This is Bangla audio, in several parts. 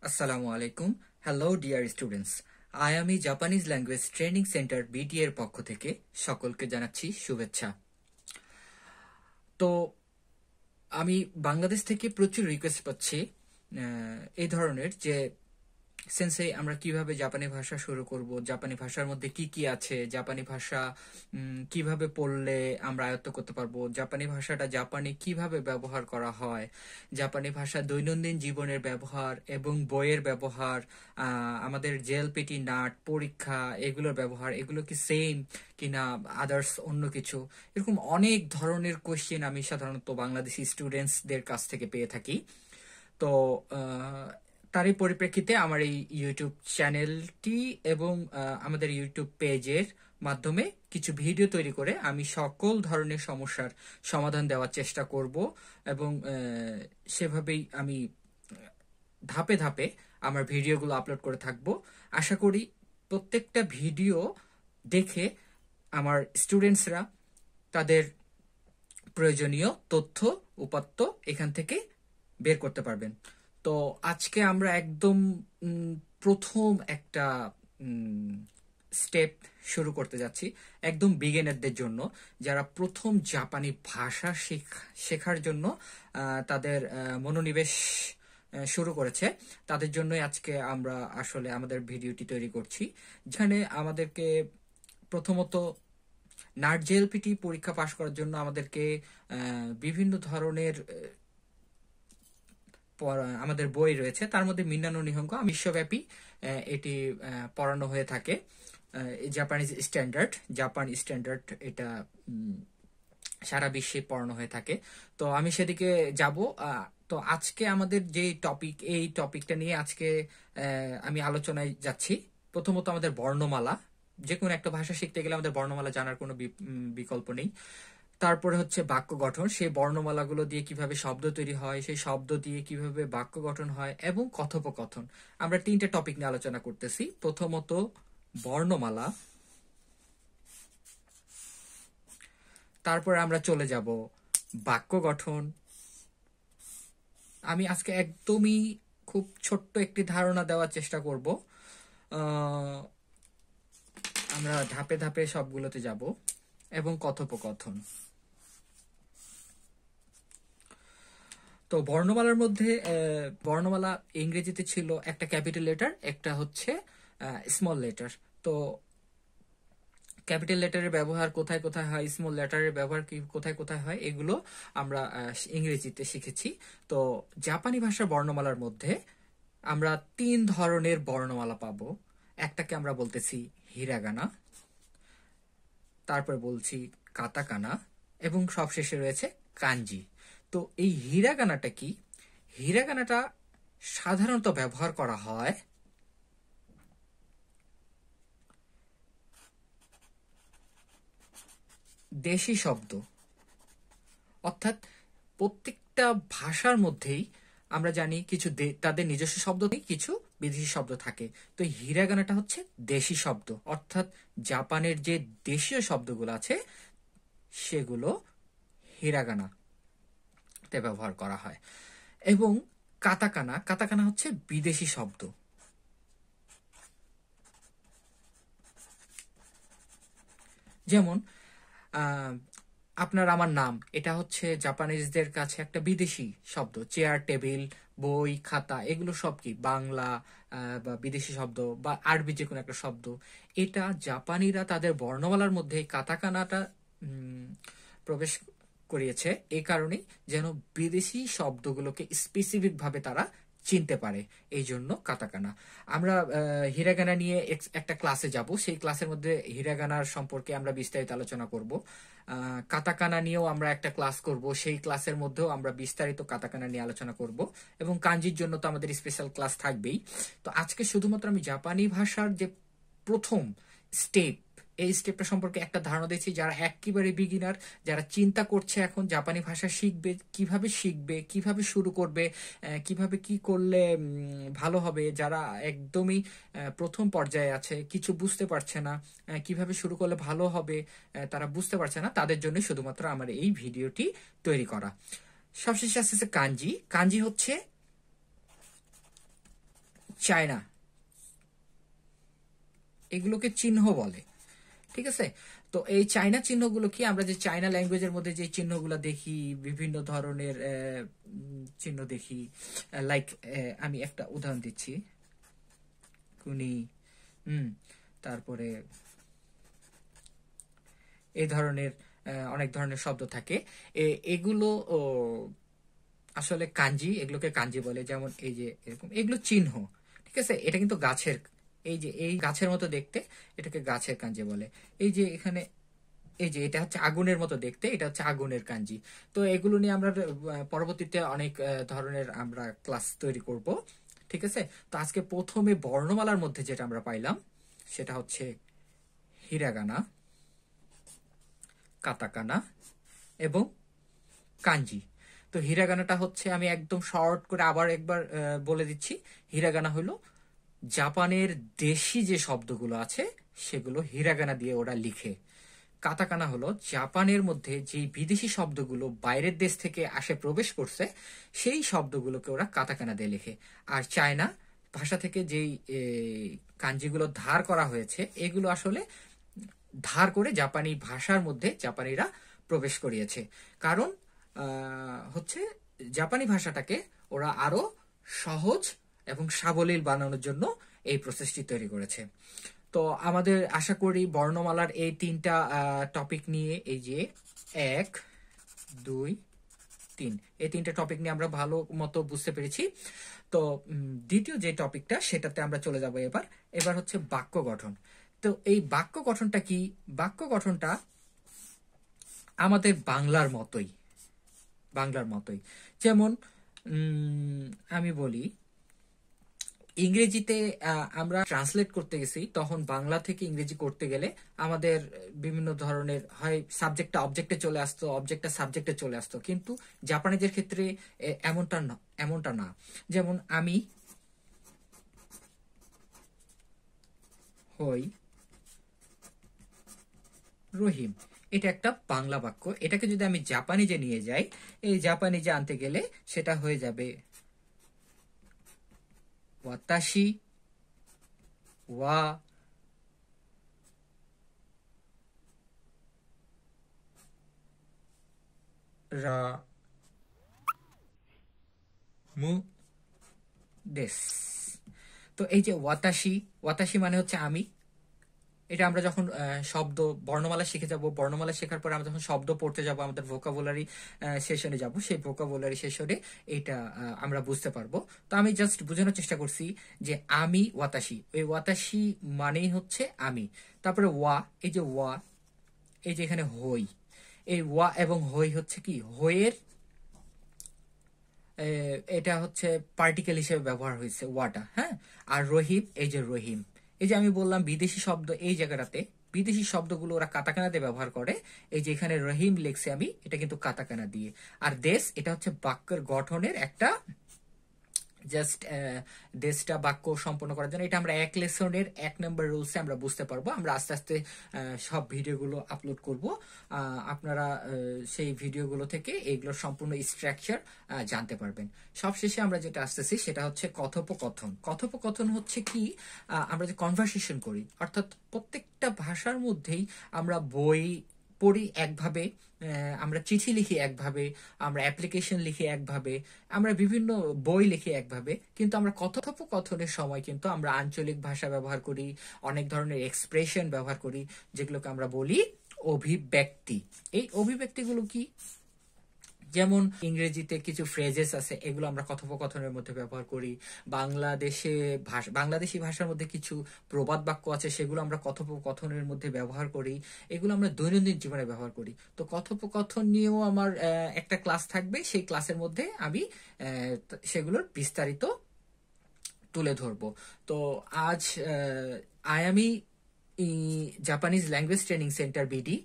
Assalamu alaikum. Hello dear students. I am Japanese Language Training Center BT এর পক্ষ থেকে সকলকে জানাচ্ছি শুভেচ্ছা। তো আমি বাংলাদেশ থেকে প্রচুর রিকোয়েস্ট পাচ্ছি এই ধরনের যে সেন্সে আমরা কিভাবে জাপানি ভাষা শুরু করব, জাপানি ভাষার মধ্যে কি কি আছে, জাপানি ভাষা কিভাবে পড়লে আমরা আয়ত্ত করতে পারবো, জাপানি ভাষাটা জাপানে কিভাবে ব্যবহার করা হয়, জাপানি ভাষা দৈনন্দিন জীবনের ব্যবহার এবং বইয়ের ব্যবহার, আমাদের জেএলপিটি নাট পরীক্ষা এগুলোর ব্যবহার, এগুলো কি সেম কিনা আদার্স অন্য কিছু, এরকম অনেক ধরনের কোয়েশ্চেন আমি সাধারণত বাংলাদেশি স্টুডেন্টসদের কাছ থেকে পেয়ে থাকি। তো তারই পরিপ্রেক্ষিতে আমার এই ইউটিউব চ্যানেলটি এবং আমাদের ইউটিউব পেজের মাধ্যমে কিছু ভিডিও তৈরি করে আমি সকল ধরনের সমস্যার সমাধান দেওয়ার চেষ্টা করব এবং সেভাবেই আমি ধাপে ধাপে আমার ভিডিওগুলো আপলোড করে থাকব। আশা করি প্রত্যেকটা ভিডিও দেখে আমার স্টুডেন্টসরা তাদের প্রয়োজনীয় তথ্য উপাত্ত এখান থেকে বের করতে পারবেন। তো আজকে আমরা একদম প্রথম একটা স্টেপ শুরু করতে যাচ্ছি একদম বিগিনারদের জন্য, যারা প্রথম জাপানি ভাষা শেখার জন্য তাদের মনোনিবেশ শুরু করেছে, তাদের জন্যই আজকে আমরা আসলে আমাদের ভিডিওটি তৈরি করছি, যেখানে আমাদেরকে প্রথমত নাট জেএলপিটি পরীক্ষা পাশ করার জন্য আমাদেরকে বিভিন্ন ধরনের আমাদের বই রয়েছে, তার মধ্যে মিন্নানো নিহঙ্গ বিশ্বব্যাপী এটি পড়ানো হয়ে থাকে। জাপানিজ স্ট্যান্ডার্ড, জাপান স্ট্যান্ডার্ড এটা সারা বিশ্বে পড়ানো হয়ে থাকে। তো আমি সেদিকে যাব। তো আজকে আমাদের যে টপিক, এই টপিকটা নিয়ে আজকে আমি আলোচনায় যাচ্ছি। প্রথমত আমাদের বর্ণমালা, যে কোনো একটা ভাষা শিখতে গেলে আমাদের বর্ণমালা জানার কোনো বিকল্প নেই। তারপরে হচ্ছে বাক্য গঠন, সেই বর্ণমালাগুলো দিয়ে কিভাবে শব্দ তৈরি হয়, সেই শব্দ দিয়ে কিভাবে বাক্য গঠন হয়, এবং কথোপকথন। আমরা তিনটে টপিক নিয়ে আলোচনা করতেছি। প্রথমত বর্ণমালা, তারপরে আমরা চলে যাব বাক্য গঠন। আমি আজকে একদমই খুব ছোট্ট একটি ধারণা দেওয়ার চেষ্টা করব, আমরা ধাপে ধাপে সবগুলোতে যাব, এবং কথোপকথন। তো বর্ণমালার মধ্যে বর্ণমালা ইংরেজিতে ছিল একটা ক্যাপিটাল লেটার, একটা হচ্ছে স্মল লেটার। তো ক্যাপিটাল লেটারের ব্যবহার কোথায় কোথায় হয়, স্মল লেটারের ব্যবহার কি কোথায় কোথায় হয়, এগুলো আমরা ইংরেজিতে শিখেছি। তো জাপানি ভাষার বর্ণমালার মধ্যে আমরা তিন ধরনের বর্ণমালা পাবো। একটাকে আমরা বলতেছি হিরাগানা, তারপর বলছি কাতাকানা, এবং সবশেষে রয়েছে কাঞ্জি। তো এই হিরাগানাটা কি? হিরাগানাটা সাধারণত ব্যবহার করা হয় দেশি শব্দ, অর্থাৎ প্রত্যেকটা ভাষার মধ্যেই আমরা জানি কিছু তাদের নিজস্ব শব্দ নেই, কিছু বিদেশি শব্দ থাকে। তো হিরাগানাটা হচ্ছে দেশি শব্দ, অর্থাৎ জাপানের যে দেশীয় শব্দগুলো আছে সেগুলো হিরাগানাতে ব্যবহার করা হয়। এবং কাতাকানা, কাতাকানা হচ্ছে বিদেশি শব্দ। যেমন আপনার আমার নাম, এটা হচ্ছে জাপানিজদের কাছে একটা বিদেশি শব্দ। চেয়ার, টেবিল, বই, খাতা, এগুলো সব কি বাংলা বা বিদেশি শব্দ বা আরবি যে কোনো একটা শব্দ। এটা জাপানিরা তাদের বর্ণমালার মধ্যে কাতাকানাটা প্রবেশ করিয়েছে এই কারণেই যেন বিদেশি শব্দগুলোকে স্পেসিফিক ভাবে তারা চিনতে পারে, এই জন্য কাতাকানা। আমরা হিরাগানা নিয়ে একটা ক্লাসে যাব, সেই ক্লাসের মধ্যে হিরাগানার সম্পর্কে আমরা বিস্তারিত আলোচনা করব। কাতাকানা নিয়েও আমরা একটা ক্লাস করব, সেই ক্লাসের মধ্যেও আমরা বিস্তারিত কাতাকানা নিয়ে আলোচনা করব, এবং কাঞ্জির জন্য তো আমাদের স্পেশাল ক্লাস থাকবেই। তো আজকে শুধুমাত্র আমি জাপানি ভাষার যে প্রথম স্টেপ, এই স্টেপটা সম্পর্কে একটা ধারণা দিচ্ছি। যারা একেবারে বিগিনার, যারা চিন্তা করছে এখন জাপানি ভাষা শিখবে, কিভাবে শুরু করবে, কিভাবে কি করলে ভালো হবে, যারা একদমই প্রথম পর্যায়ে আছে, কিছু বুঝতে পারছে না, কিভাবে শুরু করলে ভালো হবে তারা বুঝতে পারছে না, তাদের জন্য শুধুমাত্র আমার এই ভিডিওটি তৈরি করা। সবশেষে আসছে কাঞ্জি। কাঞ্জি হচ্ছে চায়না, এগুলোকে চিহ্ন বলে। ঠিক আছে, তো এই চায়না চিহ্নগুলো কি, আমরা যে চায়না ল্যাঙ্গুয়েজের মধ্যে যে চিহ্নগুলো দেখি, বিভিন্ন ধরনের চিহ্ন দেখি, লাইক আমি একটা উদাহরণ দিচ্ছি, কুনি, তারপরে এই ধরনের অনেক ধরনের শব্দ থাকে। এগুলো আসলে কাঞ্জি, এগুলোকে কাঞ্জি বলে। যেমন এই যে এরকম, এগুলো চিহ্ন। ঠিক আছে, এটা কিন্তু গাছের, এই যে এই গাছের মতো দেখতে, এটাকে গাছের কাঞ্জি বলে। এই যে এখানে, এই যে এটা হচ্ছে আগুনের মতো দেখতে, এটা হচ্ছে আগুনের কাঞ্জি। তো এগুলো নিয়ে আমরা পরবর্তীতে অনেক ধরনের আমরা ক্লাস তৈরি করব। ঠিক আছে, তো আজকে প্রথমে বর্ণমালার মধ্যে যেটা আমরা পাইলাম সেটা হচ্ছে হিরাগানা, কাতাকানা এবং কাঞ্জি। তো হিরাগানাটা হচ্ছে, আমি একদম শর্ট করে আবার একবার বলে দিচ্ছি, হিরাগানা হলো জাপানের দেশি যে শব্দগুলো আছে সেগুলো হিরাগানা দিয়ে ওরা লিখে। কাতাকানা হলো জাপানের মধ্যে যে বিদেশি শব্দগুলো বাইরের দেশ থেকে আসে, প্রবেশ করছে, সেই শব্দগুলোকে ওরা কাতাকানা দিয়ে লেখে। আর চায়না ভাষা থেকে যেই কাঞ্জিগুলো ধার করা হয়েছে, এগুলো আসলে ধার করে জাপানি ভাষার মধ্যে জাপানিরা প্রবেশ করিয়েছে। কারণ হচ্ছে জাপানি ভাষাটাকে ওরা আরো সহজ এবং সাবলীল বানানোর জন্য এই প্রসেসটি তৈরি করেছে। তো আমাদের আশা করি বর্ণমালার এই তিনটা টপিক নিয়ে, এই যে 1, 2, 3, এই তিনটা টপিক নিয়ে আমরা ভালো মতো বুঝতে পেরেছি। তো দ্বিতীয় যে টপিকটা, সেটাতে আমরা চলে যাব এবার। এবার হচ্ছে বাক্য গঠন। তো এই বাক্য গঠনটা কি? বাক্য গঠনটা আমাদের বাংলার মতোই, যেমন আমি বলি, ইংরেজিতে আমরা ট্রান্সলেট করতে গেছি, তখন বাংলা থেকে ইংরেজি করতে গেলে আমাদের বিভিন্ন ধরনের হয় সাবজেক্টটা অবজেক্টে চলে আসতো, অবজেক্টটা সাবজেক্টে চলে আসতো। কিন্তু জাপানিজের ক্ষেত্রে এমনটা না। যেমন আমি হই রহিম, এটা একটা বাংলা বাক্য। এটাকে যদি আমি জাপানিজে নিয়ে যাই, এই জাপানিজে আনতে গেলে সেটা হয়ে যাবে ওয়াতাশি ওয়া রা মু দেশ। তো এই যে ওয়াতাশি মানে হচ্ছে আমি। এটা আমরা যখন শব্দ বর্ণমালা শিখে যাব, বর্ণমালা শেখার পরে আমরা যখন শব্দ পড়তে যাব, আমাদের ভোকাবুলারি সেশনে যাব, সেই ভোকাবুলারি সেশনে এটা আমরা বুঝতে পারবো। তো আমি জাস্ট বোঝানোর চেষ্টা করছি যে আমি ওয়াতাশি, ওই ওয়াতাশি মানেই হচ্ছে আমি। তারপরে ওয়া, এই যে ওয়া, এই যে এখানে হই, এই ওয়া এবং হই হচ্ছে কি, হইয়ের এটা হচ্ছে পার্টিকেল হিসেবে ব্যবহার হয়েছে ওয়াটা, হ্যাঁ। আর রহিম, এই যে রহিম, এই যে আমি বললাম বিদেশি শব্দ, এই জায়গাটাতে বিদেশি শব্দগুলো ওরা কাতাকানা দিয়ে ব্যবহার করে। এই যে এখানে রহিম লেখছে আমি, এটা কিন্তু কাতাকানা দিয়ে। আর দেশ, এটা হচ্ছে বাক্যের গঠনের একটা জাস্ট দেশটা বাক্য সম্পন্ন করার জন্য। এটা আমরা 1 লেসনের 1 নম্বর রুলসে আমরা বুঝতে পারবো। আমরা আস্তে আস্তে সব ভিডিওগুলো আপলোড করব, আপনারা সেই ভিডিওগুলো থেকে এইগুলোর সম্পূর্ণ স্ট্রাকচার জানতে পারবেন। সবশেষে আমরা যেটা আসতেছি সেটা হচ্ছে কথোপকথন। কথোপকথন হচ্ছে কি, আমরা যে কনভারসেশন করি, অর্থাৎ প্রত্যেকটা ভাষার মধ্যেই আমরা বই পড়ি একভাবে, আমরা চিঠি লিখি একভাবে, আমরা অ্যাপ্লিকেশন লিখি একভাবে, আমরা বিভিন্ন বই লিখি একভাবে, কিন্তু আমরা কথোপকথনের সময় কিন্তু আমরা আঞ্চলিক ভাষা ব্যবহার করি, অনেক ধরনের এক্সপ্রেশন ব্যবহার করি, যেগুলোকে আমরা বলি অভিব্যক্তি। এই অভিব্যক্তিগুলো কি, যেমন ইংরেজিতে কিছু ফ্রেজেস আছে, এগুলো আমরা কথোপকথনের মধ্যে ব্যবহার করি। বাংলাদেশি ভাষার মধ্যে কিছু প্রবাদ বাক্য আছে, সেগুলো আমরা কথোপকথনের মধ্যে ব্যবহার করি। এগুলো আমরা দৈনন্দিন জীবনে ব্যবহার করি। তো কথোপকথন নিয়েও আমার একটা ক্লাস থাকবে, সেই ক্লাসের মধ্যে আমি সেগুলোর বিস্তারিত তুলে ধরবো। তো আজ Ayami Japanese language training center BD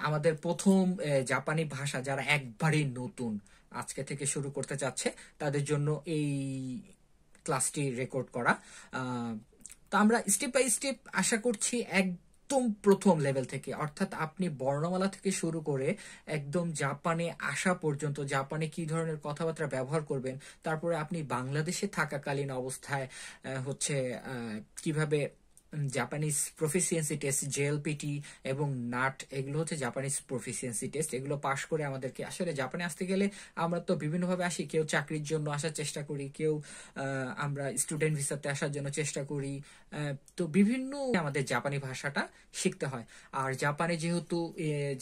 আমাদের প্রথম জাপানি ভাষা যারা একবারই নতুন আজকে থেকে শুরু করতে চাচ্ছে, তাদের জন্য এই ক্লাসটি রেকর্ড করা। তো আমরা স্টেপ বাই স্টেপ আশা করছি একদম প্রথম লেভেল থেকে, অর্থাৎ আপনি বর্ণমালা থেকে শুরু করে একদম জাপানে আসা পর্যন্ত, জাপানে কি ধরনের কথাবার্তা ব্যবহার করবেন, তারপরে আপনি বাংলাদেশে থাকাকালীন অবস্থায় হচ্ছে কিভাবে জাপানিজ প্রফিসিয়েন্সি টেস্ট, জেএলপিটি এবং নাট, এগুলো হচ্ছে জাপানিজ প্রফিসিয়েন্সি টেস্ট। এগুলো পাশ করে আমাদেরকে, আসলে জাপানে আসতে গেলে আমরা তো বিভিন্নভাবে আসি, কেউ চাকরির জন্য আসার চেষ্টা করি, কেউ আমরা স্টুডেন্ট ভিসাতে আসার জন্য চেষ্টা করি। তো বিভিন্ন আমাদের জাপানি ভাষাটা শিখতে হয়। আর জাপানে যেহেতু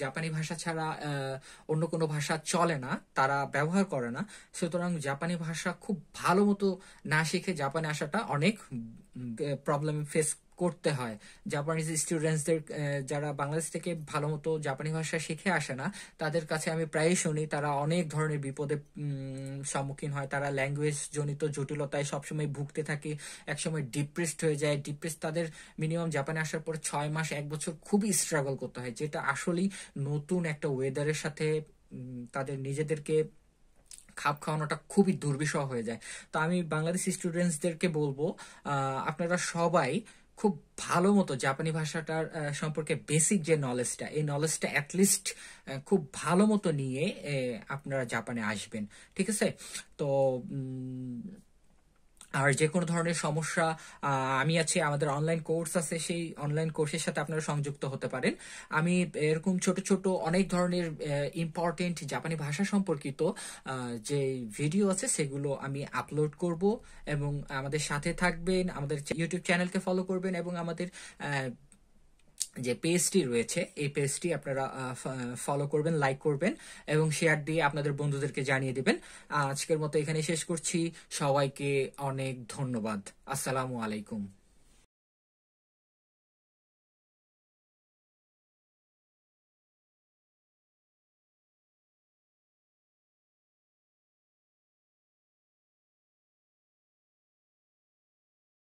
জাপানি ভাষা ছাড়া অন্য কোনো ভাষা চলে না, তারা ব্যবহার করে না, সুতরাং জাপানি ভাষা খুব ভালো মতো না শিখে জাপানে আসাটা অনেক প্রবলেম ফেস করতে হয়। জাপানিজ স্টুডেন্টসদের যারা বাংলাদেশ থেকে ভালো মতো জাপানি ভাষা শিখে আসে না, তাদের কাছে আমি প্রায়ই শুনি তারা অনেক ধরনের বিপদে সম্মুখীন হয়। তারা ল্যাঙ্গুয়েজ জনিত জটিলতায় সবসময় ভুগতে থাকে, একসময় ডিপ্রেসড হয়ে যায়। ডিপ্রেস তাদের মিনিমাম জাপানে আসার পর 6 মাস 1 বছর খুবই স্ট্রাগল করতে হয়, যেটা আসলেই নতুন একটা ওয়েদারের সাথে তাদের নিজেদেরকে খাপ খাওয়ানোটা খুবই দুর্বিষহ হয়ে যায়। তো আমি বাংলাদেশি স্টুডেন্টসদেরকে বলবো, আপনারা সবাই খুব ভালো মতো জাপানি ভাষাটার সম্পর্কে বেসিক যে নলেজটা, এই নলেজটা অ্যাটলিস্ট খুব ভালো মতো নিয়ে আপনারা জাপানে আসবেন। ঠিক আছে? তো আর যে কোনো ধরনের সমস্যা, আমি আছি, আমাদের অনলাইন কোর্স আছে, সেই অনলাইন কোর্সের সাথে আপনারা সংযুক্ত হতে পারেন। আমি এরকম ছোট ছোট অনেক ধরনের ইম্পর্টেন্ট জাপানি ভাষা সম্পর্কিত যে ভিডিও আছে সেগুলো আমি আপলোড করব, এবং আমাদের সাথে থাকবেন, আমাদের ইউটিউব চ্যানেলকে ফলো করবেন, এবং আমাদের যে পেজটি রয়েছে এই পেজটি আপনারা ফলো করবেন, লাইক করবেন এবং শেয়ার দিয়ে আপনাদের বন্ধুদেরকে জানিয়ে দিবেন। আজকের মতো এখানে শেষ করছি। সবাইকে অনেক ধন্যবাদ। আসসালামু আলাইকুম।